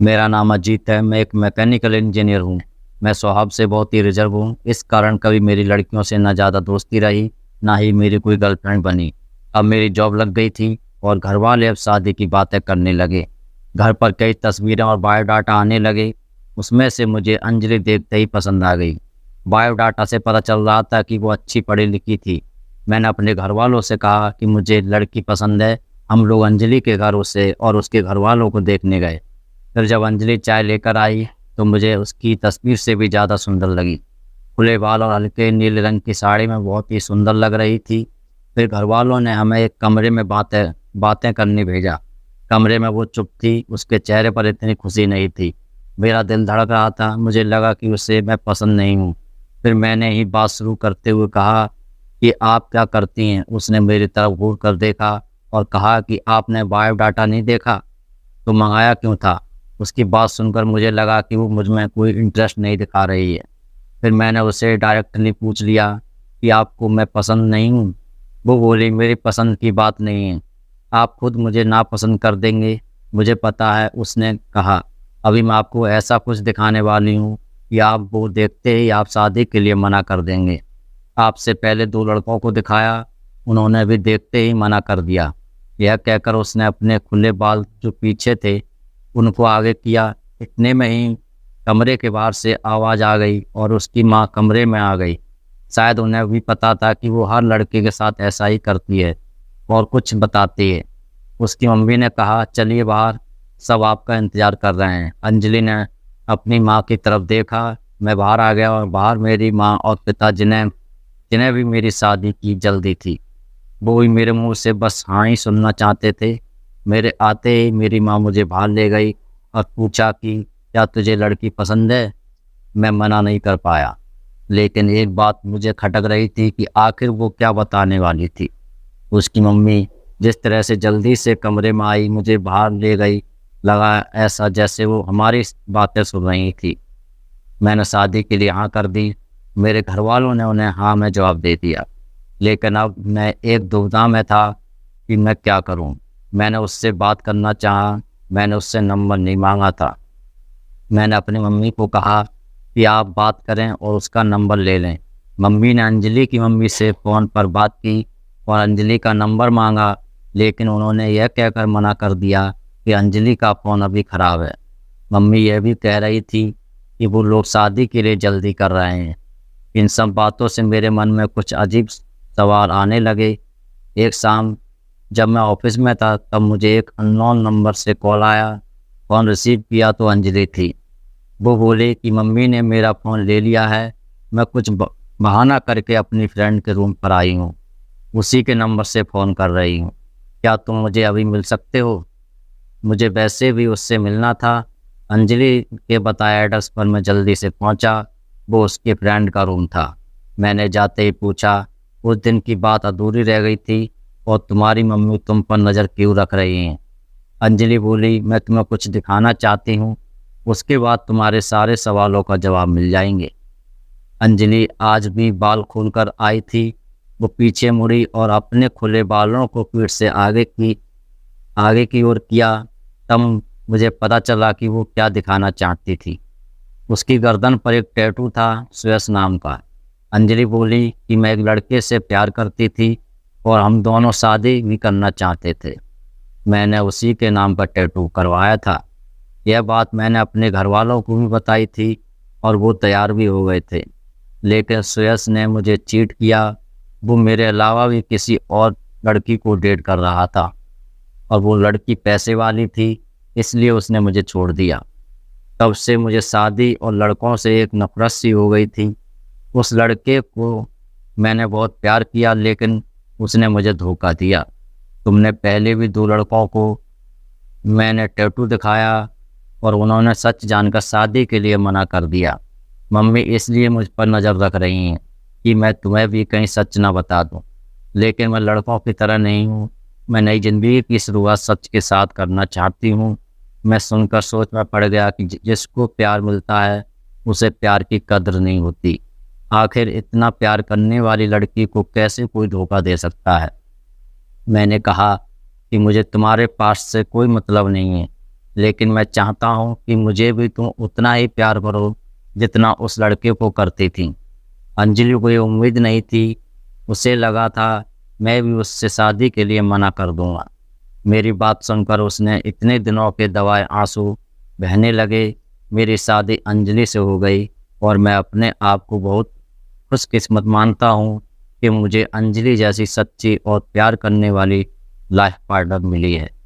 मेरा नाम अजीत है। मैं एक मैकेनिकल इंजीनियर हूँ। मैं स्वभाव से बहुत ही रिजर्व हूँ। इस कारण कभी मेरी लड़कियों से ना ज़्यादा दोस्ती रही, ना ही मेरी कोई गर्लफ्रेंड बनी। अब मेरी जॉब लग गई थी और घर वाले अब शादी की बातें करने लगे। घर पर कई तस्वीरें और बायोडाटा आने लगे। उसमें से मुझे अंजलि देखते ही पसंद आ गई। बायोडाटा से पता चल रहा था कि वो अच्छी पढ़ी लिखी थी। मैंने अपने घर वालों से कहा कि मुझे लड़की पसंद है। हम लोग अंजलि के घर उसे और उसके घर वालों को देखने गए। फिर जब अंजलि चाय लेकर आई तो मुझे उसकी तस्वीर से भी ज़्यादा सुंदर लगी। खुले बाल और हल्के नीले रंग की साड़ी में बहुत ही सुंदर लग रही थी। फिर घर वालों ने हमें एक कमरे में बातें बातें करने भेजा। कमरे में वो चुप थी। उसके चेहरे पर इतनी खुशी नहीं थी। मेरा दिल धड़क रहा था। मुझे लगा कि उसे मैं पसंद नहीं हूँ। फिर मैंने ही बात शुरू करते हुए कहा कि आप क्या करती हैं। उसने मेरी तरफ घूर कर देखा और कहा कि आपने बायोडाटा नहीं देखा तो मंगाया क्यों था। उसकी बात सुनकर मुझे लगा कि वो मुझ में कोई इंटरेस्ट नहीं दिखा रही है। फिर मैंने उसे डायरेक्टली पूछ लिया कि आपको मैं पसंद नहीं हूँ। वो बोली मेरी पसंद की बात नहीं है, आप खुद मुझे नापसंद कर देंगे। मुझे पता है। उसने कहा अभी मैं आपको ऐसा कुछ दिखाने वाली हूँ कि आप वो देखते ही आप शादी के लिए मना कर देंगे। आपसे पहले 2 लड़कों को दिखाया, उन्होंने भी देखते ही मना कर दिया। यह कहकर उसने अपने खुले बाल जो पीछे थे उनको आगे किया। इतने में ही कमरे के बाहर से आवाज़ आ गई और उसकी माँ कमरे में आ गई। शायद उन्हें भी पता था कि वो हर लड़के के साथ ऐसा ही करती है और कुछ बताती है। उसकी मम्मी ने कहा चलिए बाहर, सब आपका इंतज़ार कर रहे हैं। अंजलि ने अपनी माँ की तरफ देखा। मैं बाहर आ गया और बाहर मेरी माँ और पिता जिन्हें जिन्हें भी मेरी शादी की जल्दी थी, वो भी मेरे मुंह से बस हाँ ही सुनना चाहते थे। मेरे आते ही मेरी माँ मुझे बाहर ले गई और पूछा कि क्या तुझे लड़की पसंद है। मैं मना नहीं कर पाया, लेकिन एक बात मुझे खटक रही थी कि आखिर वो क्या बताने वाली थी। उसकी मम्मी जिस तरह से जल्दी से कमरे में आई, मुझे बाहर ले गई, लगा ऐसा जैसे वो हमारी बातें सुन रही थी। मैंने शादी के लिए हाँ कर दी। मेरे घर वालों ने उन्हें हाँ में जवाब दे दिया, लेकिन अब मैं एक दुविधा में था कि मैं क्या करूं। मैंने उससे बात करना चाहा। मैंने उससे नंबर नहीं मांगा था। मैंने अपनी मम्मी को कहा कि आप बात करें और उसका नंबर ले लें। मम्मी ने अंजलि की मम्मी से फ़ोन पर बात की और अंजलि का नंबर मांगा, लेकिन उन्होंने यह कहकर मना कर दिया कि अंजलि का फ़ोन अभी ख़राब है। मम्मी यह भी कह रही थी कि वो लोग शादी के लिए जल्दी कर रहे हैं। इन सब बातों से मेरे मन में कुछ अजीब सवाल आने लगे। एक शाम जब मैं ऑफिस में था तब मुझे एक अननोन नंबर से कॉल आया। फ़ोन रिसीव किया तो अंजलि थी। वो बोले कि मम्मी ने मेरा फ़ोन ले लिया है, मैं कुछ बहाना करके अपनी फ्रेंड के रूम पर आई हूँ, उसी के नंबर से फ़ोन कर रही हूँ। क्या तुम मुझे अभी मिल सकते हो। मुझे वैसे भी उससे मिलना था। अंजलि के बताए एड्रेस पर मैं जल्दी से पहुंचा। वो उसके फ्रेंड का रूम था। मैंने जाते ही पूछा उस दिन की बात अधूरी रह गई थी और तुम्हारी मम्मी तुम पर नज़र क्यों रख रही हैं। अंजलि बोली मैं तुम्हें कुछ दिखाना चाहती हूँ, उसके बाद तुम्हारे सारे सवालों का जवाब मिल जाएंगे। अंजलि आज भी बाल खोलकर आई थी। वो पीछे मुड़ी और अपने खुले बालों को पीठ से आगे की ओर किया। तब मुझे पता चला कि वो क्या दिखाना चाहती थी। उसकी गर्दन पर एक टैटू था, सुयश नाम का। अंजलि बोली कि मैं एक लड़के से प्यार करती थी और हम दोनों शादी भी करना चाहते थे। मैंने उसी के नाम पर टैटू करवाया था। यह बात मैंने अपने घर वालों को भी बताई थी और वो तैयार भी हो गए थे, लेकिन सुयश ने मुझे चीट किया। वो मेरे अलावा भी किसी और लड़की को डेट कर रहा था और वो लड़की पैसे वाली थी, इसलिए उसने मुझे छोड़ दिया। तब से मुझे शादी और लड़कों से एक नफरत सी हो गई थी। उस लड़के को मैंने बहुत प्यार किया, लेकिन उसने मुझे धोखा दिया। तुमने पहले भी 2 लड़कों को मैंने टैटू दिखाया और उन्होंने सच जानकर शादी के लिए मना कर दिया। मम्मी इसलिए मुझ पर नज़र रख रही हैं कि मैं तुम्हें भी कहीं सच ना बता दूं, लेकिन मैं लड़कों की तरह नहीं हूँ। मैं नई ज़िंदगी की शुरुआत सच के साथ करना चाहती हूँ। मैं सुनकर सोच में पड़ गया कि जिसको प्यार मिलता है उसे प्यार की कदर नहीं होती। आखिर इतना प्यार करने वाली लड़की को कैसे कोई धोखा दे सकता है। मैंने कहा कि मुझे तुम्हारे पास से कोई मतलब नहीं है। लेकिन मैं चाहता हूँ कि मुझे भी तुम उतना ही प्यार करो जितना उस लड़के को करती थी। अंजलि को ये उम्मीद नहीं थी। उसे लगा था मैं भी उससे शादी के लिए मना कर दूंगा। मेरी बात सुनकर उसने इतने दिनों के दबाए आंसू बहने लगे। मेरी शादी अंजलि से हो गई और मैं अपने आप को बहुत खुशकिस्मत मानता हूँ कि मुझे अंजलि जैसी सच्ची और प्यार करने वाली लाइफ पार्टनर मिली है।